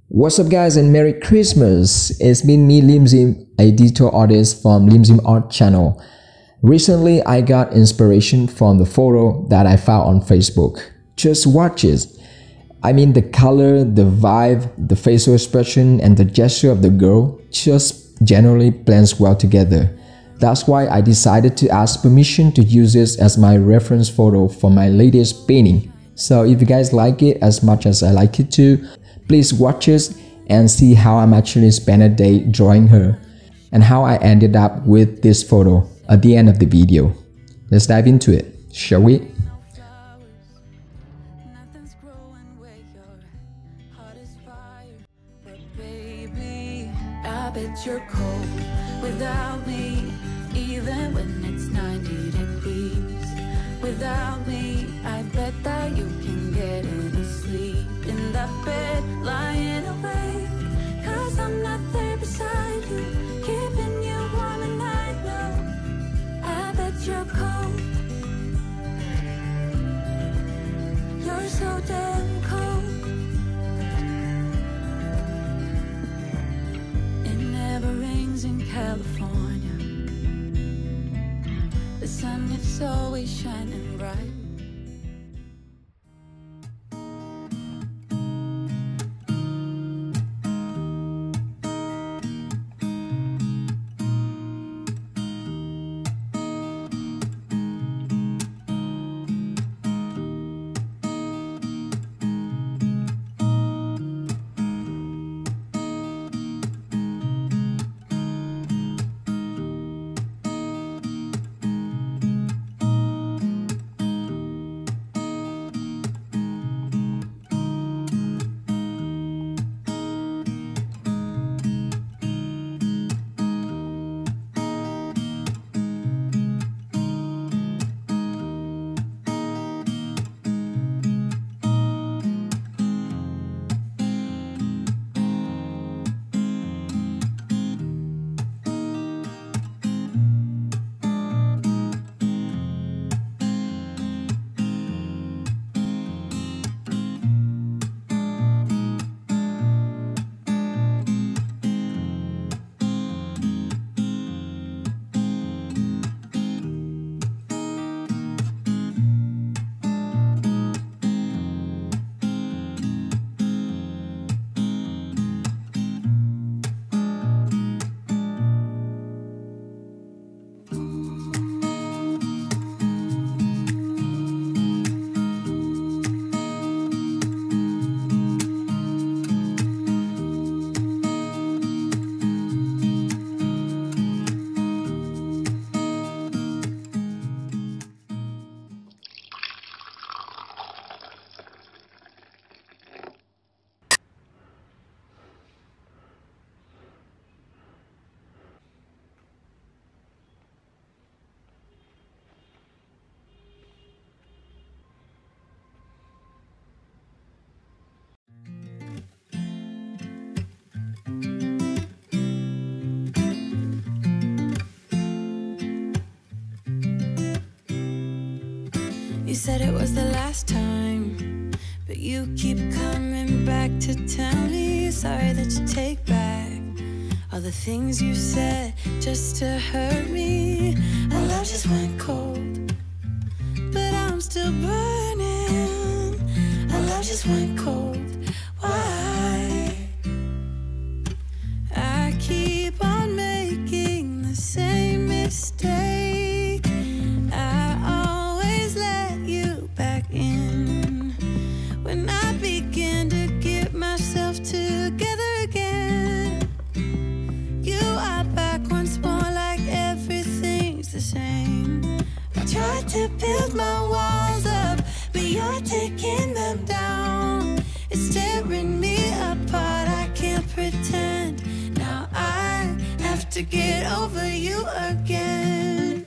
What's up guys and Merry Christmas! It's been me Limzim, a digital artist from Limzim Art channel. Recently I got inspiration from the photo that I found on Facebook. Just watch it. I mean the color, the vibe, the facial expression and the gesture of the girl just generally blends well together. That's why I decided to ask permission to use this as my reference photo for my latest painting. So if you guys like it as much as I like it too, please watch it and see how I'm actually spent a day drawing her and how I ended up with this photo at the end of the video. Let's dive into it, shall we? I bet you're cold without me, even when it's 90 degrees. Without me, I bet that you can get any sleep in that bed, lying awake. Cause I'm not there beside you, keeping you warm and I know. I bet you're cold. You're so damn cold. It never rains in California. The sun is always shining bright. You said it was the last time, but you keep coming back to tell me sorry that you take back all the things you said just to hurt me. Our love just went cold, but I'm still burning. Our love just went cold. Why? I keep on making the same mistake. When I begin to get myself together again, you are back once more like everything's the same. I tried to build my walls up, but you're taking them down. It's tearing me apart, I can't pretend. Now I have to get over you again.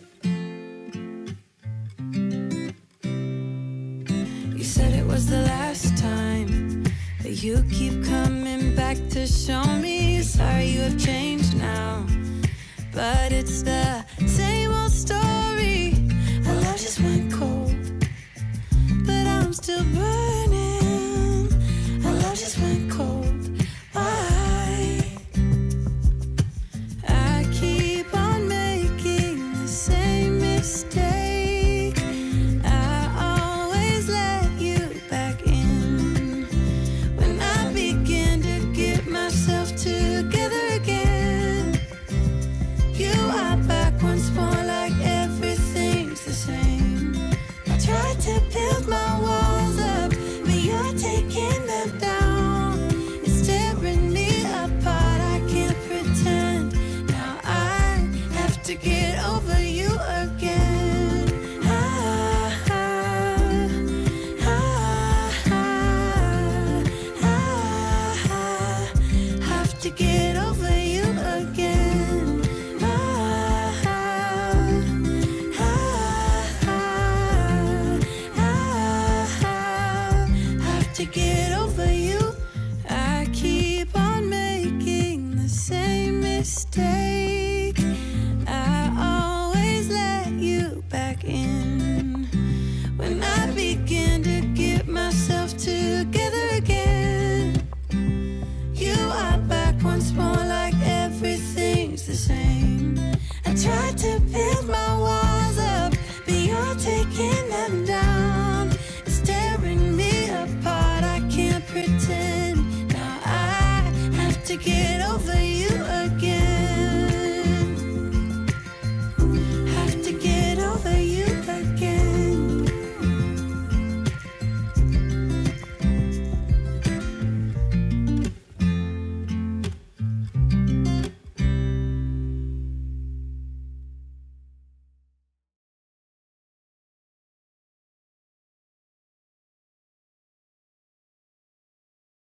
You said it was the last time, but you keep coming back to show me sorry you have changed now. But it's the same old story. Our love just went cold, but I'm still burning. Our love just went cold. to get over you again. Have to get over you again. Have to get over you. I keep on making the same mistake. I always let you back in. When I begin to get myself together again, you are back once more like everything's the same. I tried to build my wall